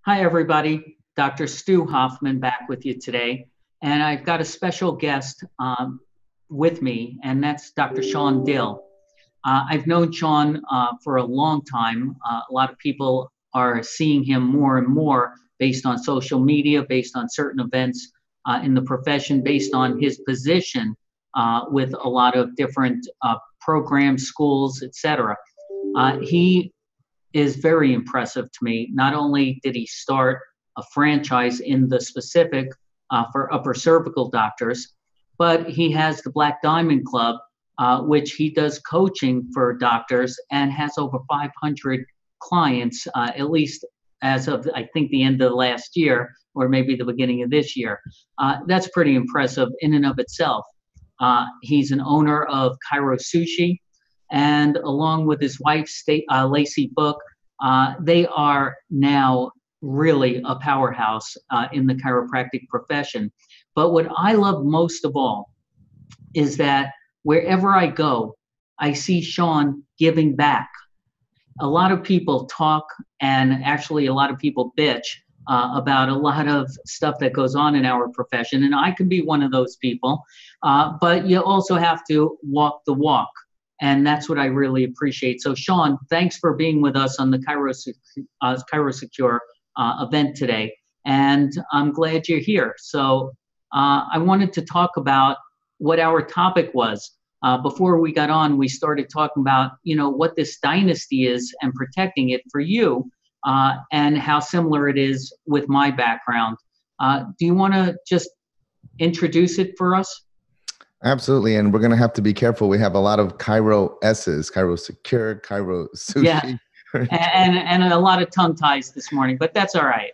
Hi, everybody. Dr. Stu Hoffman back with you today. And I've got a special guest with me, and that's Dr. Shawn Dill. I've known Shawn for a long time. A lot of people are seeing him more and more based on social media, based on certain events in the profession, based on his position with a lot of different programs, schools, etc. He is very impressive to me. Not only did he start a franchise in the specific for upper cervical doctors, but he has the Black Diamond Club, which he does coaching for doctors and has over 500 clients, at least as of, I think, the end of last year, or maybe the beginning of this year. That's pretty impressive in and of itself. He's an owner of ChiroSecure, and along with his wife, Lacey Book, they are now really a powerhouse in the chiropractic profession. But what I love most of all is that wherever I go, I see Shawn giving back. A lot of people talk, and actually a lot of people bitch about a lot of stuff that goes on in our profession, and I can be one of those people, but you also have to walk the walk. And that's what I really appreciate. So, Shawn, thanks for being with us on the ChiroSecure event today. And I'm glad you're here. So I wanted to talk about what our topic was. Before we got on, we started talking about, what this dynasty is and protecting it for you, and how similar it is with my background. Do you want to just introduce it for us? Absolutely. And we're going to have to be careful. We have a lot of Chiro S's, ChiroSecure, ChiroSushi. Yeah. and a lot of tongue ties this morning, but that's all right.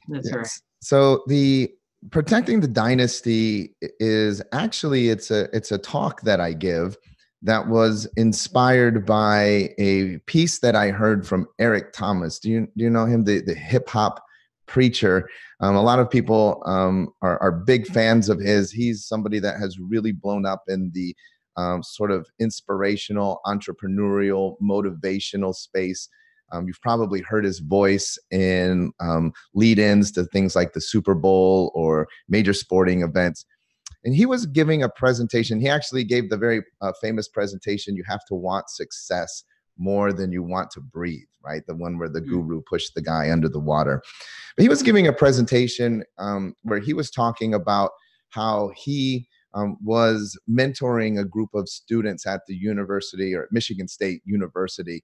That's all right. So the protecting the dynasty is actually, it's a talk that I give that was inspired by a piece that I heard from Eric Thomas. Do you know him? The hip hop preacher. A lot of people are big fans of his. He's somebody that has really blown up in the sort of inspirational, entrepreneurial, motivational space. You've probably heard his voice in lead-ins to things like the Super Bowl or major sporting events. And he was giving a presentation. He actually gave the very famous presentation, "You have to want success more than you want to breathe," right? The one where the guru pushed the guy under the water. But he was giving a presentation where he was talking about how he was mentoring a group of students at the university, or at Michigan State University,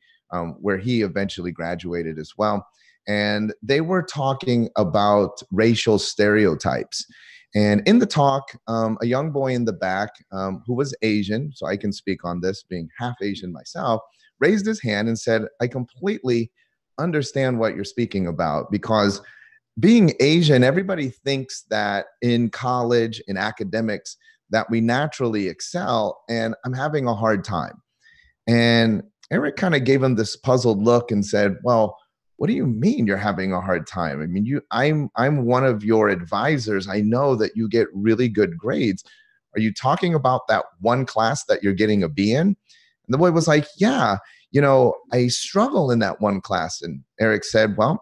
where he eventually graduated as well. And they were talking about racial stereotypes. And in the talk, a young boy in the back who was Asian, so I can speak on this being half Asian myself, raised his hand and said, "I completely understand what you're speaking about, because being Asian, everybody thinks that in college, in academics, that we naturally excel, and I'm having a hard time." And Eric kind of gave him this puzzled look and said, "Well, what do you mean you're having a hard time? I mean, I'm one of your advisors. I know that you get really good grades. Are you talking about that one class that you're getting a B in?" And the boy was like, "Yeah, I struggle in that one class." And Eric said, "Well,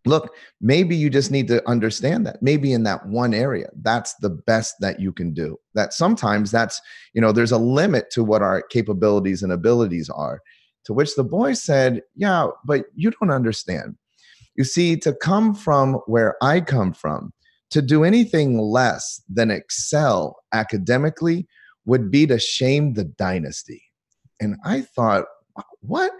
look, maybe you just need to understand that maybe in that one area, that's the best that you can do. That sometimes that's, there's a limit to what our capabilities and abilities are." To which the boy said, "Yeah, but you don't understand. You see, to come from where I come from, to do anything less than excel academically would be to shame the dynasty." And I thought, what?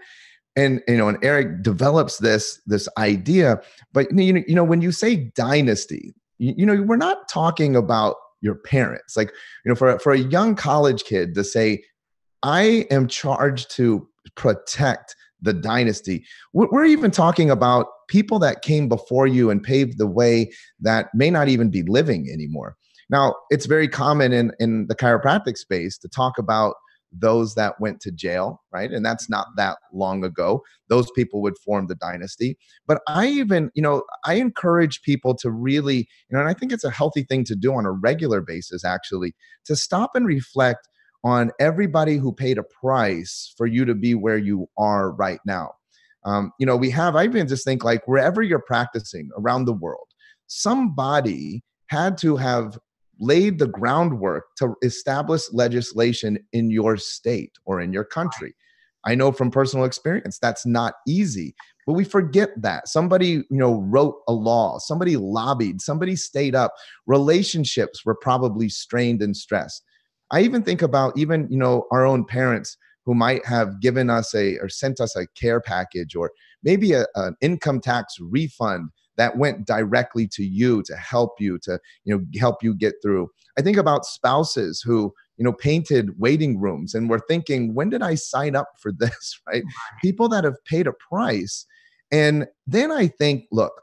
And and Eric develops this idea, but when you say dynasty, we're not talking about your parents. Like, for a young college kid to say, "I am charged to protect the dynasty," we're even talking about people that came before you and paved the way that may not even be living anymore. Now, it's very common in the chiropractic space to talk about those that went to jail, right? And that's not that long ago. Those people would form the dynasty. But I even, I encourage people to really, and I think it's a healthy thing to do on a regular basis, actually, to stop and reflect on everybody who paid a price for you to be where you are right now. I even just think like wherever you're practicing around the world, somebody had to have laid the groundwork to establish legislation in your state or in your country. I know from personal experience that's not easy, but we forget that somebody, wrote a law, somebody lobbied, somebody stayed up. Relationships were probably strained and stressed. I even think about our own parents who might have given us or sent us a care package, or maybe an income tax refund that went directly to you to help you get through. I think about spouses who, painted waiting rooms and were thinking, when did I sign up for this, right? People that have paid a price. And then I think, look,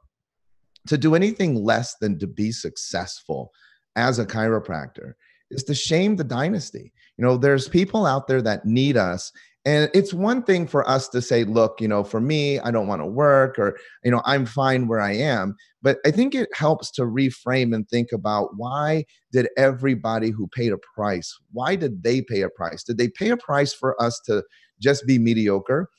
to do anything less than to be successful as a chiropractor is to shame the dynasty. There's people out there that need us. And it's one thing for us to say, look, for me, I don't want to work, or, I'm fine where I am. But I think it helps to reframe and think about, why did everybody who paid a price, why did they pay a price? Did they pay a price for us to just be mediocre?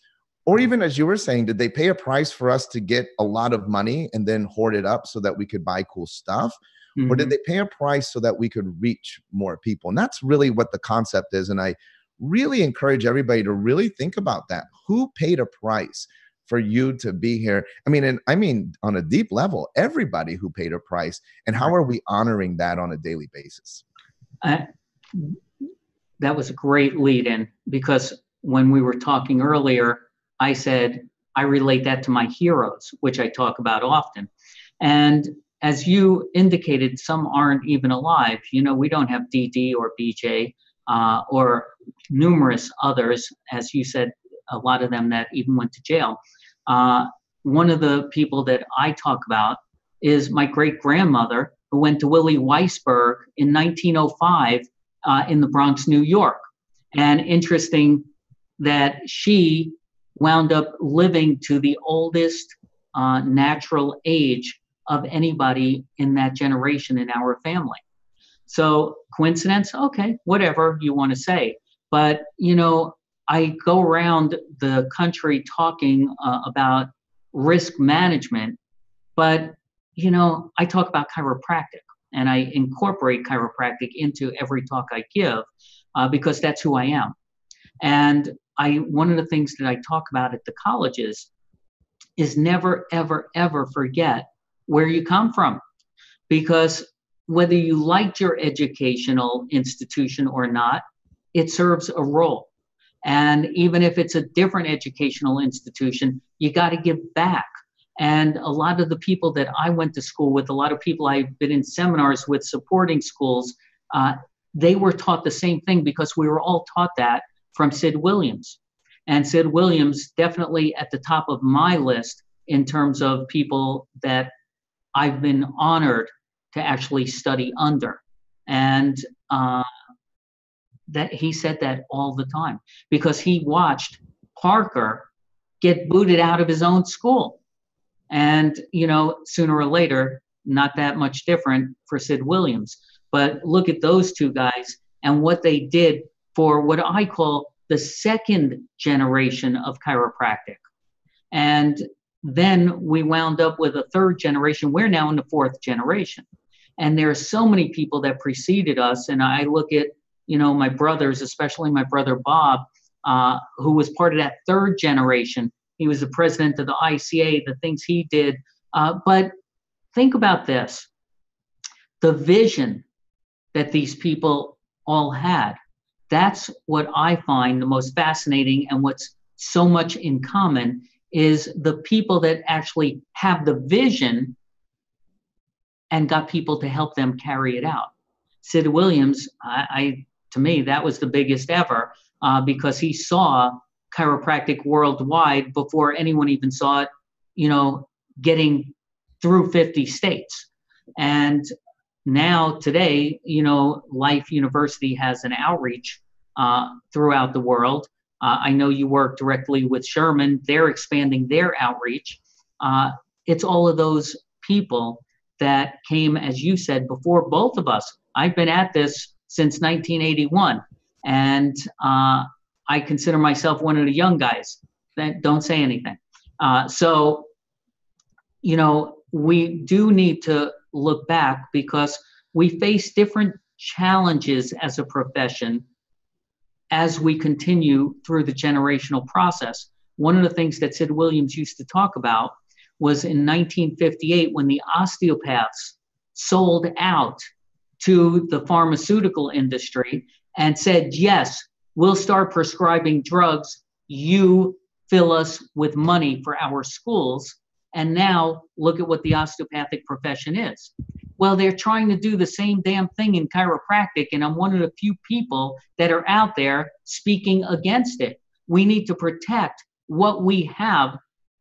Or even, as you were saying, did they pay a price for us to get a lot of money and then hoard it up so that we could buy cool stuff? Or did they pay a price so that we could reach more people? And that's really what the concept is. And I really encourage everybody to really think about that. Who paid a price for you to be here? I mean, on a deep level, everybody who paid a price. And how are we honoring that on a daily basis? That was a great lead in, because when we were talking earlier, I said, I relate that to my heroes, which I talk about often. And as you indicated, some aren't even alive. We don't have DD or BJ or numerous others, as you said, a lot of them that even went to jail. One of the people that I talk about is my great-grandmother, who went to Willie Weisberg in 1905 in the Bronx, New York. And interesting that she wound up living to the oldest natural age of anybody in that generation in our family. So coincidence? Okay, whatever you want to say. But, I go around the country talking about risk management, but, I talk about chiropractic, and I incorporate chiropractic into every talk I give because that's who I am. And one of the things that I talk about at the colleges is never, ever, ever forget where you come from, because whether you liked your educational institution or not, it serves a role. And even if it's a different educational institution, you got to give back. And a lot of the people that I went to school with, a lot of people I've been in seminars with supporting schools, they were taught the same thing, because we were all taught that from Sid Williams. And Sid Williams definitely at the top of my list in terms of people that I've been honored to actually study under. And that he said that all the time, because he watched Parker get booted out of his own school. And, sooner or later, not that much different for Sid Williams. But look at those two guys and what they did for what I call the second generation of chiropractic. And then we wound up with a third generation. We're now in the fourth generation. And there are so many people that preceded us. And I look at, my brothers, especially my brother Bob, who was part of that third generation. He was the president of the ICA, the things he did. But think about this. The vision that these people all had, that's what I find the most fascinating, and what's so much in common is the people that actually have the vision and got people to help them carry it out. Sid Williams, to me, that was the biggest ever because he saw chiropractic worldwide before anyone even saw it, getting through 50 states. And now today, Life University has an outreach throughout the world. I know you work directly with Sherman. They're expanding their outreach. It's all of those people that came, as you said, before both of us. I've been at this since 1981, and I consider myself one of the young guys. Don't say anything. So, we do need to look back because we face different challenges as a profession as we continue through the generational process. One of the things that Sid Williams used to talk about was in 1958 when the osteopaths sold out to the pharmaceutical industry and said, yes, we'll start prescribing drugs. You fill us with money for our schools. And now look at what the osteopathic profession is. Well, they're trying to do the same damn thing in chiropractic, and I'm one of the few people that are out there speaking against it. We need to protect what we have.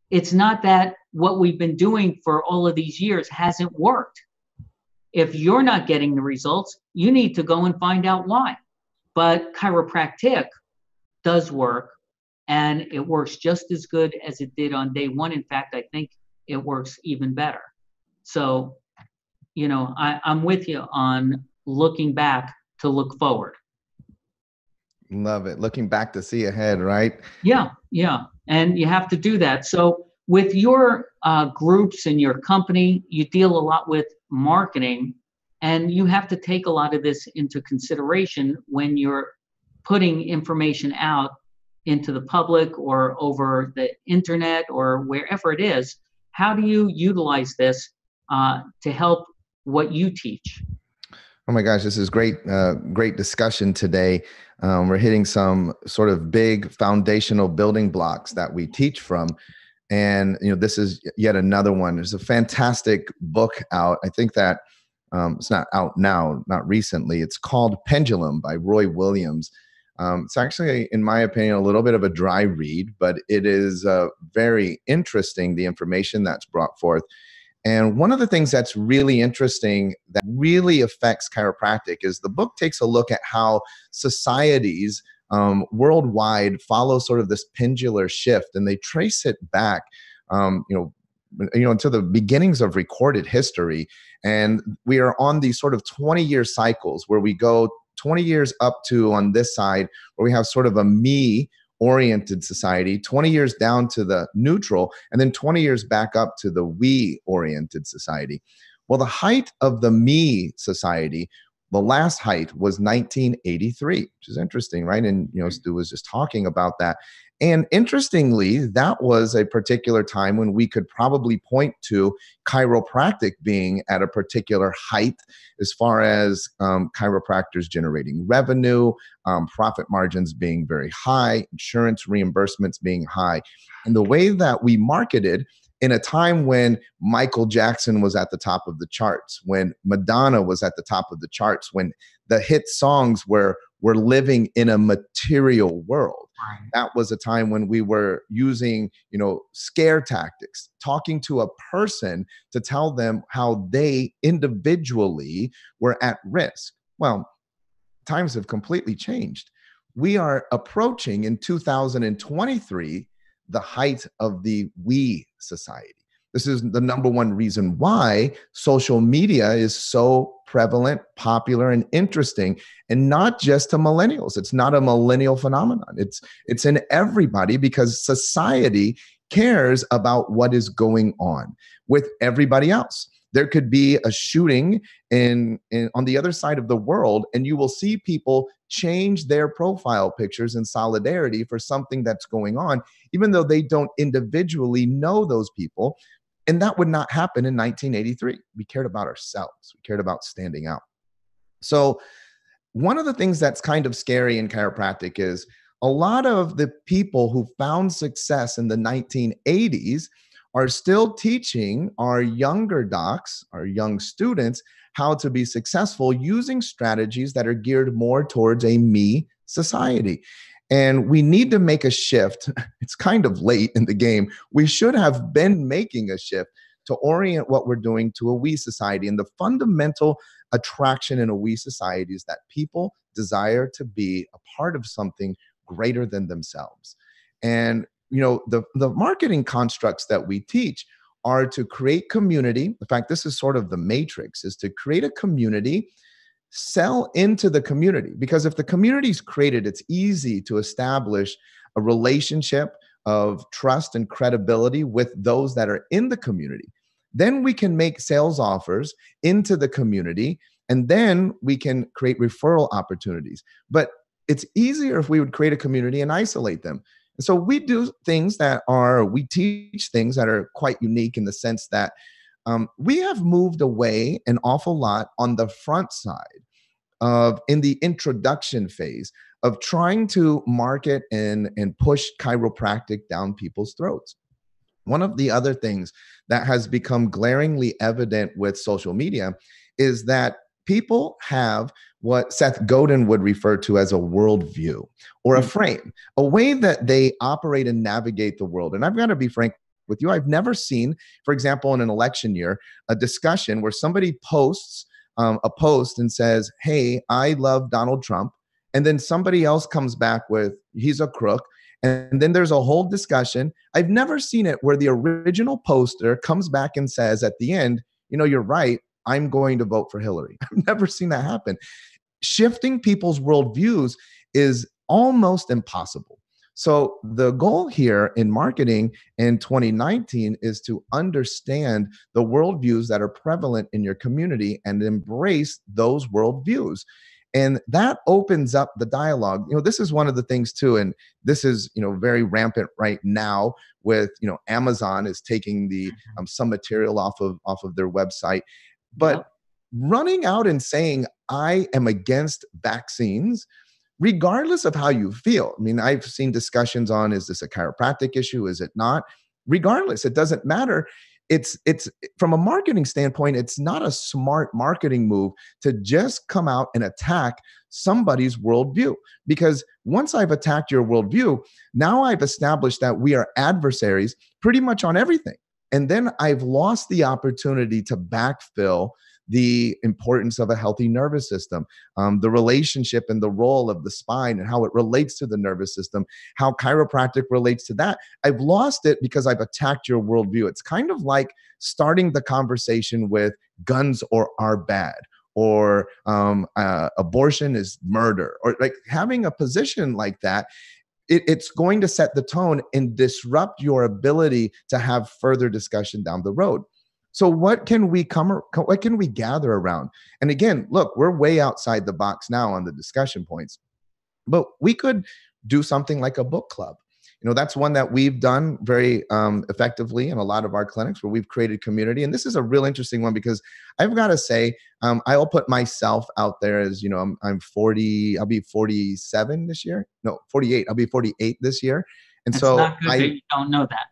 It's not that what we've been doing for all of these years hasn't worked. If you're not getting the results, you need to go and find out why. But chiropractic does work, and it works just as good as it did on day one. In fact, I think it works even better. So, I'm with you on looking back to look forward. Love it. Looking back to see ahead, right? Yeah. And you have to do that. So with your groups and your company, you deal a lot with marketing, and you have to take a lot of this into consideration when you're putting information out into the public or over the internet or wherever it is. How do you utilize this to help what you teach? Oh my gosh, this is great discussion today. We're hitting some sort of big foundational building blocks that we teach from. And, this is yet another one. There's a fantastic book out. I think that it's not out now, not recently. It's called Pendulum by Roy Williams. It's actually, in my opinion, a little bit of a dry read, but it is very interesting, the information that's brought forth. And one of the things that's really interesting that really affects chiropractic is the book takes a look at how societies worldwide follow sort of this pendular shift, and they trace it back, to the beginnings of recorded history. And we are on these sort of 20-year cycles where we go 20 years up to on this side where we have sort of a me-oriented society, 20 years down to the neutral, and then 20 years back up to the we-oriented society. Well, the height of the me society, the last height was 1983, which is interesting, right? And, Stu was just talking about that. And interestingly, that was a particular time when we could probably point to chiropractic being at a particular height as far as chiropractors generating revenue, profit margins being very high, insurance reimbursements being high. And the way that we marketed in a time when Michael Jackson was at the top of the charts, when Madonna was at the top of the charts, when the hit songs were living in a material world. That was a time when we were using, scare tactics, talking to a person to tell them how they individually were at risk. Well, times have completely changed. We are approaching in 2023 the height of the we society. This is the number one reason why social media is so prevalent, popular, and interesting, and not just to millennials. It's not a millennial phenomenon. It's in everybody because society cares about what is going on with everybody else. There could be a shooting on the other side of the world, and you will see people change their profile pictures in solidarity for something that's going on, even though they don't individually know those people. And that would not happen in 1983. We cared about ourselves. We cared about standing out. So one of the things that's kind of scary in chiropractic is a lot of the people who found success in the 1980s are still teaching our younger docs, our young students, how to be successful using strategies that are geared more towards a me society. And we need to make a shift. It's kind of late in the game. We should have been making a shift to orient what we're doing to a we society. And the fundamental attraction in a we society is that people desire to be a part of something greater than themselves. And the marketing constructs that we teach are to create community. In fact, this is sort of the matrix, is to create a community, sell into the community. Because if the community is created, it's easy to establish a relationship of trust and credibility with those that are in the community. Then we can make sales offers into the community, and then we can create referral opportunities. But it's easier if we would create a community and isolate them. And so we do things we teach things that are quite unique in the sense that we have moved away an awful lot on the front side in the introduction phase of trying to market and push chiropractic down people's throats. One of the other things that has become glaringly evident with social media is that people have what Seth Godin would refer to as a worldview or a frame, a way that they operate and navigate the world. And I've got to be frank with you, I've never seen, for example, in an election year, a discussion where somebody posts a post and says, "Hey, I love Donald Trump." And then somebody else comes back with, "He's a crook." And then there's a whole discussion. I've never seen it where the original poster comes back and says at the end, "You're right, I'm going to vote for Hillary." I've never seen that happen. Shifting people's worldviews is almost impossible. So the goal here in marketing in 2019 is to understand the worldviews that are prevalent in your community and embrace those worldviews. And that opens up the dialogue. This is one of the things too, and this is, very rampant right now with, Amazon is taking the some material off of their website. But running out and saying, "I am against vaccines," regardless of how you feel. I mean, I've seen discussions on, is this a chiropractic issue? Is it not? Regardless, it doesn't matter. It's from a marketing standpoint, it's not a smart marketing move to just come out and attack somebody's worldview. Because once I've attacked your worldview, now I've established that we are adversaries pretty much on everything. And then I've lost the opportunity to backfill the importance of a healthy nervous system, the relationship and the role of the spine and how it relates to the nervous system, how chiropractic relates to that. I've lost it because I've attacked your worldview. It's kind of like starting the conversation with guns are bad, or abortion is murder, or like having a position like that. It's going to set the tone and disrupt your ability to have further discussion down the road. So what can we gather around? And again, look, we're way outside the box now on the discussion points, but we could do something like a book club. That's one that we've done very effectively in a lot of our clinics where we've created community. And this is a real interesting one because I've got to say, I'll put myself out there as, I'm 40, I'll be 47 this year. No, 48. I'll be 48 this year. And it's not good that you don't know that.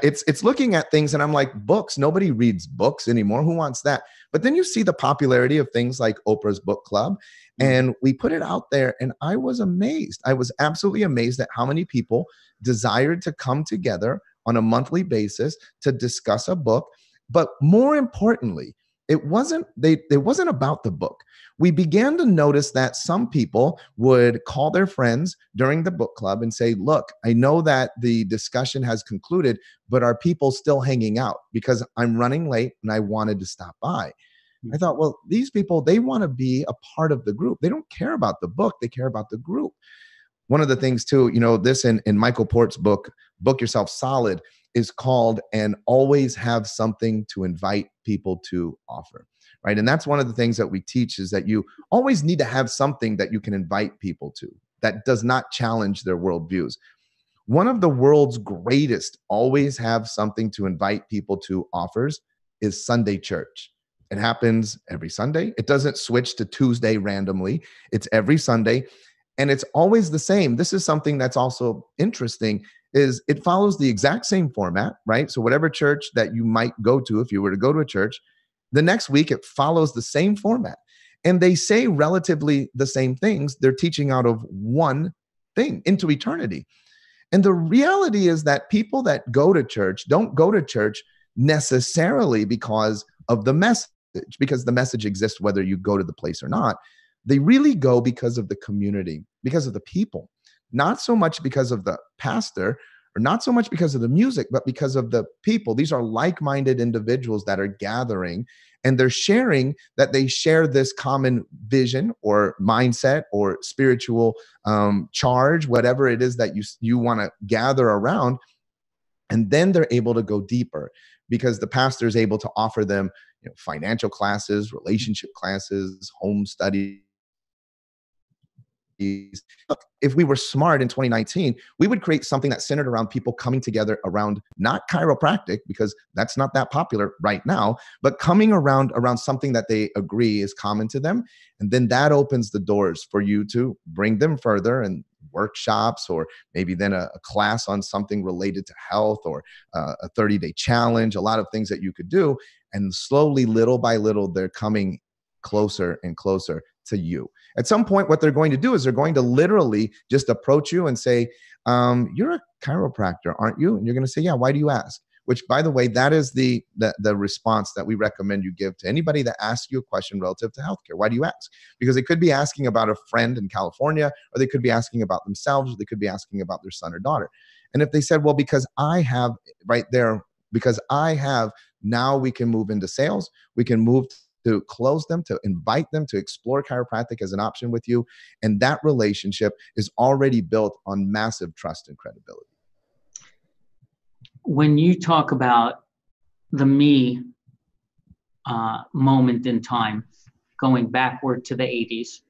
It's looking at things and I'm like, books, nobody reads books anymore. Who wants that? But then you see the popularity of things like Oprah's book club, and we put it out there, and I was amazed. I was absolutely amazed at how many people desired to come together on a monthly basis to discuss a book. But more importantly, it wasn't about the book. We began to notice that some people would call their friends during the book club and say, "Look, I know that the discussion has concluded, but are people still hanging out? Because I'm running late and I wanted to stop by." I thought, well, these people, they want to be a part of the group. They don't care about the book. They care about the group. One of the things too, this in Michael Port's book, Book Yourself Solid, is called "And Always Have Something to Invite People to Offer." Right. And that's one of the things that we teach, is that you always need to have something that you can invite people to that does not challenge their worldviews. One of the world's greatest always have something to invite people to offers is Sunday church. It happens every Sunday. It doesn't switch to Tuesday randomly. It's every Sunday. And it's always the same. This is something that's also interesting, is it follows the exact same format, right? So whatever church that you might go to, if you were to go to a church, the next week it follows the same format. And they say relatively the same things. They're teaching out of one thing into eternity. And the reality is that people that go to church don't go to church necessarily because of the message, because the message exists whether you go to the place or not. They really go because of the community, because of the people, not so much because of the pastor, or not so much because of the music, but because of the people. These are like-minded individuals that are gathering, and they're sharing that they share this common vision or mindset or spiritual charge, whatever it is that you want to gather around. And then they're able to go deeper because the pastor is able to offer them, financial classes, relationship classes, home studies. Look, if we were smart in 2019, we would create something that's centered around people coming together around not chiropractic, because that's not that popular right now, but coming around something that they agree is common to them. And then that opens the doors for you to bring them further, and workshops, or maybe then a class on something related to health, or a 30-day challenge, a lot of things that you could do. And slowly, little by little, they're coming closer and closer to you. At some point, what they're going to do is they're going to literally just approach you and say, you're a chiropractor, aren't you? And you're going to say, yeah, why do you ask? Which, by the way, that is the response that we recommend you give to anybody that asks you a question relative to healthcare. Why do you ask? Because they could be asking about a friend in California, or they could be asking about themselves, or they could be asking about their son or daughter. And if they said, well, because I have right there, because I have, now we can move into sales. We can move to close them, to invite them to explore chiropractic as an option with you. And that relationship is already built on massive trust and credibility. When you talk about the me moment in time, going backward to the 80s,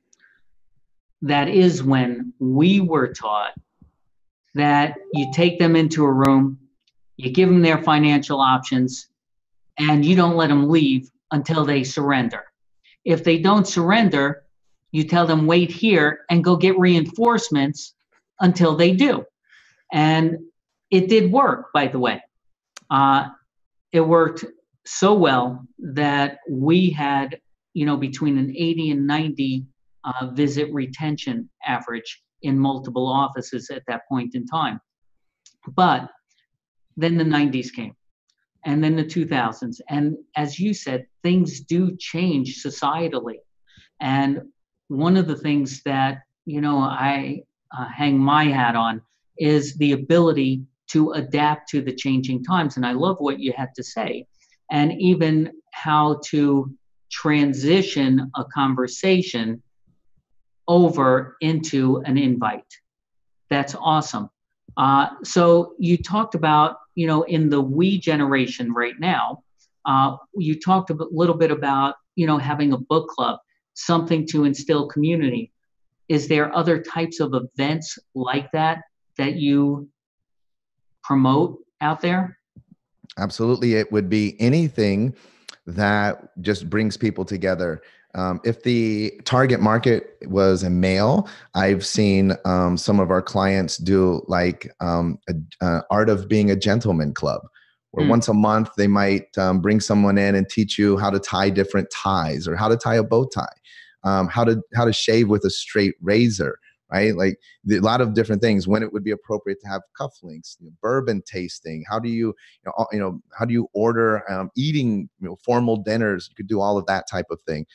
that is when we were taught that you take them into a room, you give them their financial options, and you don't let them leave until they surrender. If they don't surrender, you tell them wait here and go get reinforcements until they do. And it did work, by the way. It worked so well that we had, between an 80 and 90 visit retention average in multiple offices at that point in time. But then the 90s came. And then the 2000s. And as you said, things do change societally. And one of the things that, I hang my hat on is the ability to adapt to the changing times. And I love what you had to say. And even how to transition a conversation over into an invite. That's awesome. So you talked about, in the we generation right now, you talked a little bit about, having a book club, something to instill community. Is there other types of events like that you promote out there? Absolutely. It would be anything that just brings people together. If the target market was a male, I've seen some of our clients do like Art of Being a Gentleman club, where once a month they might bring someone in and teach you how to tie different ties, or how to tie a bow tie, how to shave with a straight razor, right? Like a lot of different things. When it would be appropriate to have cufflinks, bourbon tasting. How do you, how do you order eating, formal dinners? You could do all of that type of thing.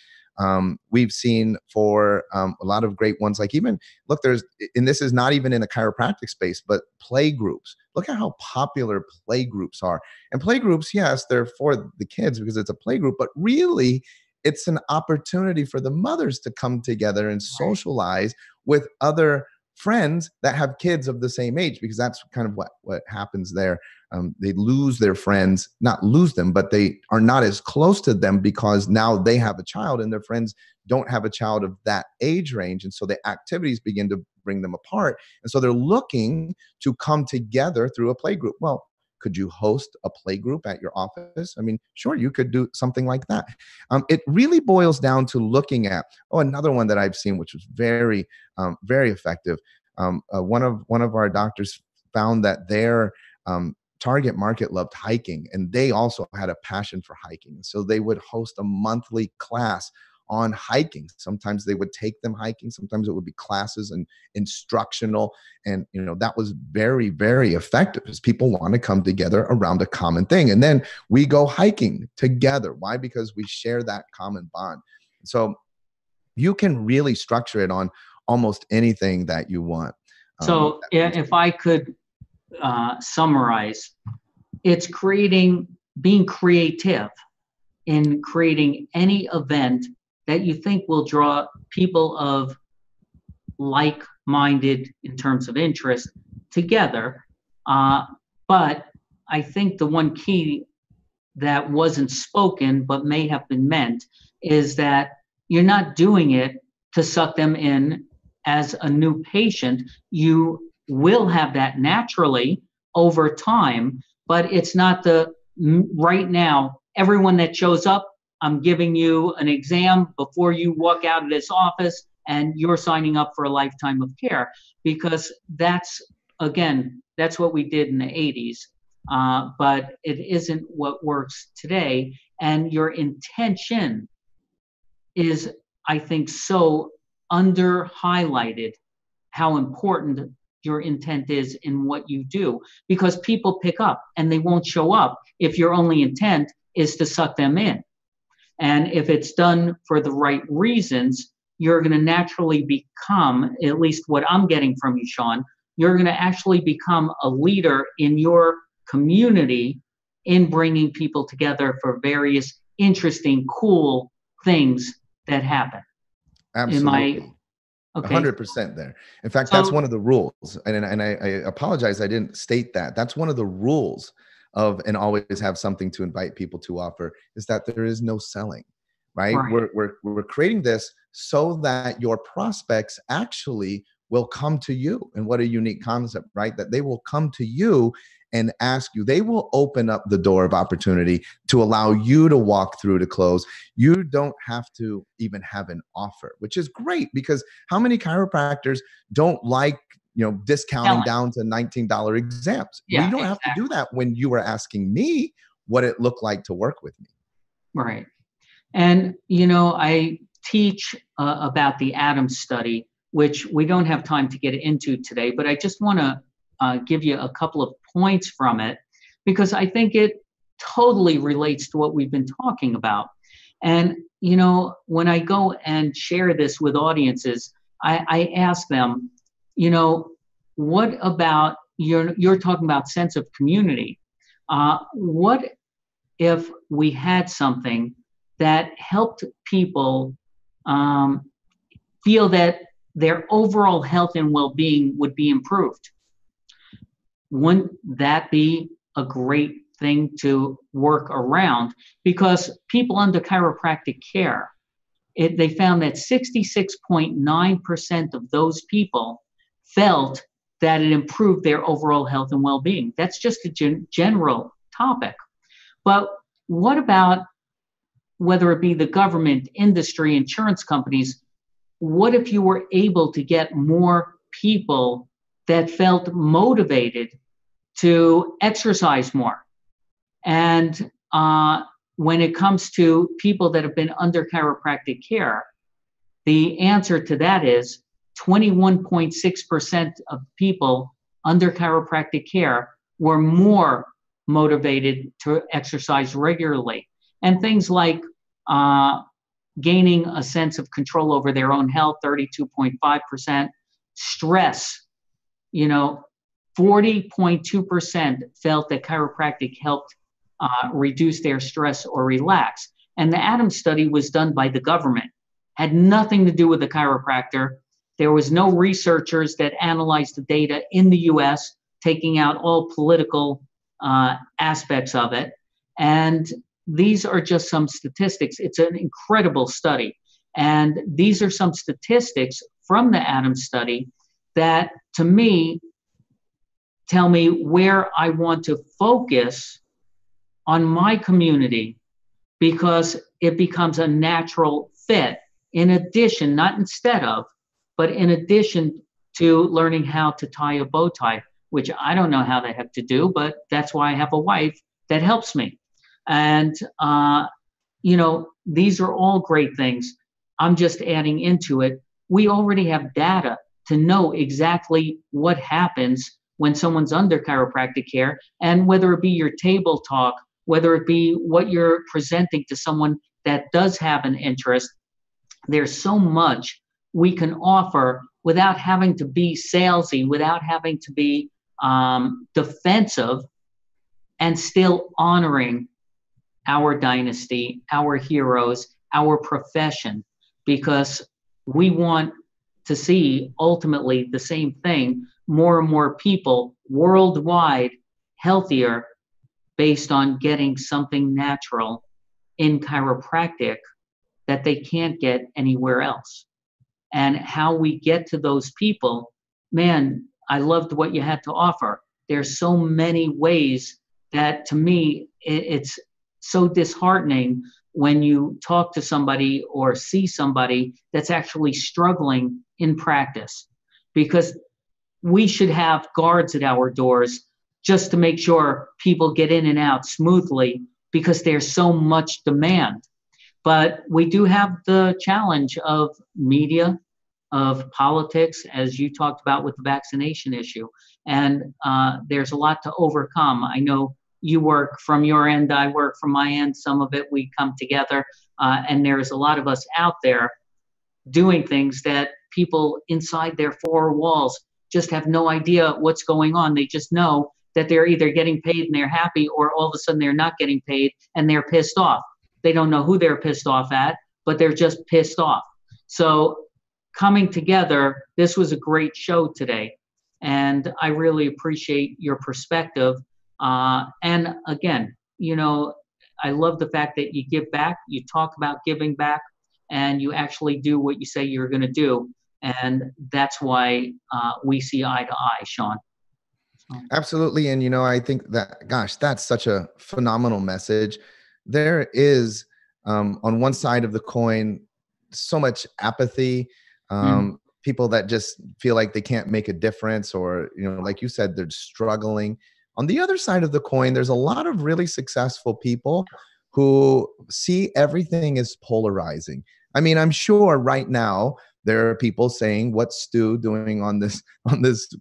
We've seen for a lot of great ones, like even, look, and this is not even in a chiropractic space, but play groups. Look at how popular play groups are. And play groups, yes, they're for the kids because it's a play group, but really it's an opportunity for the mothers to come together and socialize with other friends that have kids of the same age, because that's kind of what happens there. They lose their friends, not lose them, but they are not as close to them because now they have a child and their friends don't have a child of that age range. And so the activities begin to bring them apart. And so they're looking to come together through a play group. Well, could you host a play group at your office? I mean, sure, you could do something like that. It really boils down to looking at, another one that I've seen, which was very, very effective. One of our doctors found that their target market loved hiking, and they also had a passion for hiking. So they would host a monthly class on hiking. Sometimes they would take them hiking. Sometimes it would be classes and instructional. And, that was very, very effective because people want to come together around a common thing. And then we go hiking together. Why? Because we share that common bond. So you can really structure it on almost anything that you want. So if I could summarize, it's being creative in creating any event that you think will draw people of like-minded in terms of interest together. But I think the one key that wasn't spoken but may have been meant is that you're not doing it to suck them in as a new patient. You will have that naturally over time, but it's not the right now, everyone that shows up, I'm giving you an exam before you walk out of this office and you're signing up for a lifetime of care, because that's, again, that's what we did in the 80s. But it isn't what works today. And your intention is, I think, so under highlighted, how important your intent is in what you do, because people pick up and they won't show up if your only intent is to suck them in. And if it's done for the right reasons, you're going to naturally become, at least what I'm getting from you, Shawn, you're going to actually become a leader in your community in bringing people together for various interesting, cool things that happen. Absolutely. Okay. 100% there. In fact, that's one of the rules. And I apologize, I didn't state that. That's one of the rules of, and always have something to invite people to offer, is that there is no selling, right? We're creating this so that your prospects actually will come to you. And what a unique concept, right? That they will come to you and ask you. They will open up the door of opportunity to allow you to walk through to close. You don't have to even have an offer, which is great, because how many chiropractors don't like, discounting down to $19 exams? Yeah, we don't have to do that when you were asking me what it looked like to work with me. Right. And, I teach about the Adams study, which we don't have time to get into today, but I just want to give you a couple of points from it, because I think it totally relates to what we've been talking about. And, when I go and share this with audiences, I ask them, what about you're talking about sense of community. What if we had something that helped people feel that their overall health and well-being would be improved? Wouldn't that be a great thing to work around? Because people under chiropractic care, they found that 66.9% of those people felt that it improved their overall health and well-being. That's just a general topic. But what about, whether it be the government, industry, insurance companies, what if you were able to get more people that felt motivated to exercise more? And when it comes to people that have been under chiropractic care, the answer to that is 21.6% of people under chiropractic care were more motivated to exercise regularly. And things like gaining a sense of control over their own health, 32.5%, stress, 40.2% felt that chiropractic helped reduce their stress or relax. And the Adams study was done by the government, had nothing to do with the chiropractor. There was no researchers that analyzed the data in the US, taking out all political aspects of it. And these are just some statistics. It's an incredible study. And these are some statistics from the Adams study that, to me, tell me where I want to focus on my community, because it becomes a natural fit, in addition, not instead of, but in addition to learning how to tie a bow tie, which I don't know how the heck to do, but that's why I have a wife that helps me. And, these are all great things. I'm just adding into it. We already have data to know exactly what happens when someone's under chiropractic care, and whether it be your table talk, whether it be what you're presenting to someone that does have an interest, there's so much we can offer without having to be salesy, without having to be defensive, and still honoring our dynasty, our heroes, our profession, because we want to see ultimately the same thing, more and more people worldwide healthier based on getting something natural in chiropractic that they can't get anywhere else. And how we get to those people, man, I loved what you had to offer. There's so many ways that, to me, it's so disheartening when you talk to somebody or see somebody that's actually struggling in practice, because we should have guards at our doors just to make sure people get in and out smoothly, because there's so much demand. But we do have the challenge of media, of politics, as you talked about with the vaccination issue. And there's a lot to overcome. I know you work from your end, I work from my end. Some of it we come together, and there's a lot of us out there doing things that people inside their four walls just have no idea what's going on. They just know that they're either getting paid and they're happy, or all of a sudden they're not getting paid and they're pissed off. They don't know who they're pissed off at, but they're just pissed off. So coming together, this was a great show today. And I really appreciate your perspective. And again, you know, I love the fact that you give back, you talk about giving back, and you actually do what you say you're going to do. And that's why we see eye to eye, Shawn. Absolutely. And, you know, I think that, gosh, that's such a phenomenal message. There is, on one side of the coin, so much apathy, people that just feel like they can't make a difference, or, you know, like you said, they're struggling. On the other side of the coin, there's a lot of really successful people who see everything as polarizing. I mean, I'm sure right now there are people saying, what's Stu doing on this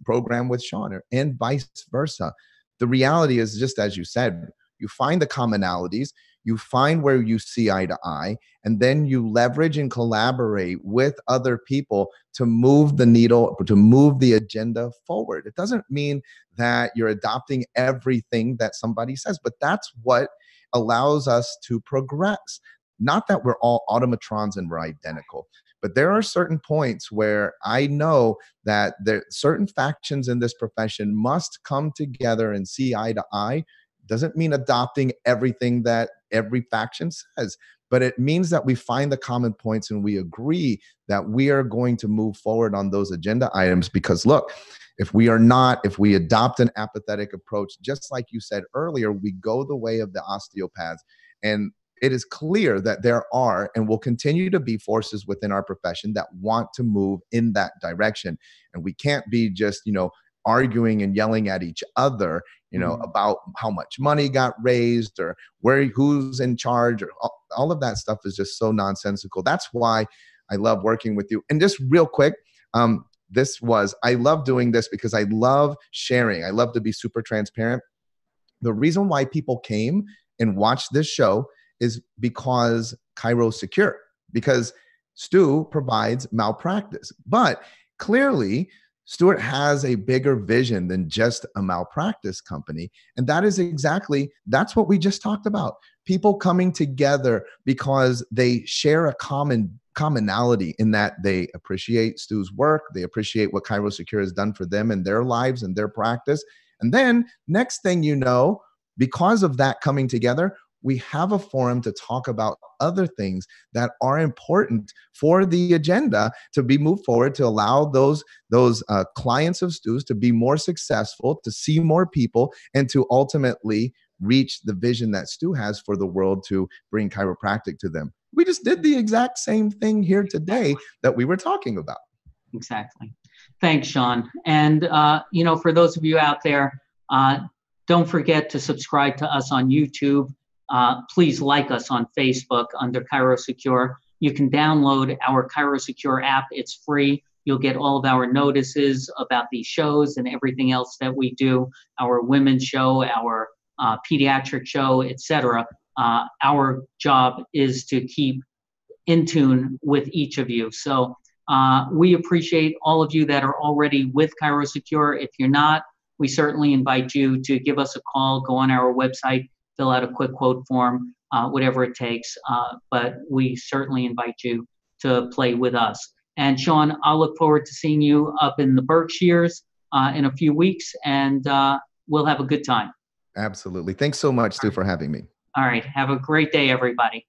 program with Shawn, and vice versa. The reality is, just as you said, you find the commonalities, you find where you see eye to eye, and then you leverage and collaborate with other people to move the needle, to move the agenda forward. It doesn't mean that you're adopting everything that somebody says, but that's what allows us to progress. Not that we're all automatrons and we're identical, but there are certain points where I know that there certain factions in this profession must come together and see eye to eye. Doesn't mean adopting everything that every faction says, but it means that we find the common points and we agree that we are going to move forward on those agenda items. Because look, if we adopt an apathetic approach, just like you said earlier, we go the way of the osteopaths. And it is clear that there are and will continue to be forces within our profession that want to move in that direction. And we can't be just, you know, arguing and yelling at each other, you know, about how much money got raised or who's in charge, or all of that stuff is just so nonsensical. That's why I love working with you. And just real quick, I love doing this because I love sharing. I love to be super transparent. The reason why people came and watched this show is because ChiroSecure, because Stu provides malpractice. But clearly, Stuart has a bigger vision than just a malpractice company. And that's what we just talked about. People coming together because they share a commonality in that they appreciate Stu's work. They appreciate what ChiroSecure has done for them in their lives and their practice. And then next thing you know, because of that coming together, we have a forum to talk about other things that are important for the agenda to be moved forward, to allow those clients of Stu's to be more successful, to see more people, and to ultimately reach the vision that Stu has for the world, to bring chiropractic to them. We just did the exact same thing here today that we were talking about. Exactly. Thanks, Shawn. And, you know, for those of you out there, don't forget to subscribe to us on YouTube. Please like us on Facebook under ChiroSecure. You can download our ChiroSecure app. It's free. You'll get all of our notices about these shows and everything else that we do, our women's show, our pediatric show, etc. Our job is to keep in tune with each of you. So we appreciate all of you that are already with ChiroSecure. If you're not, we certainly invite you to give us a call, go on our website, fill out a quick quote form. whatever it takes. But we certainly invite you to play with us. And Shawn, I'll look forward to seeing you up in the Berkshires in a few weeks, and we'll have a good time. Absolutely. Thanks so much, Stu, for having me. All right. Have a great day, everybody.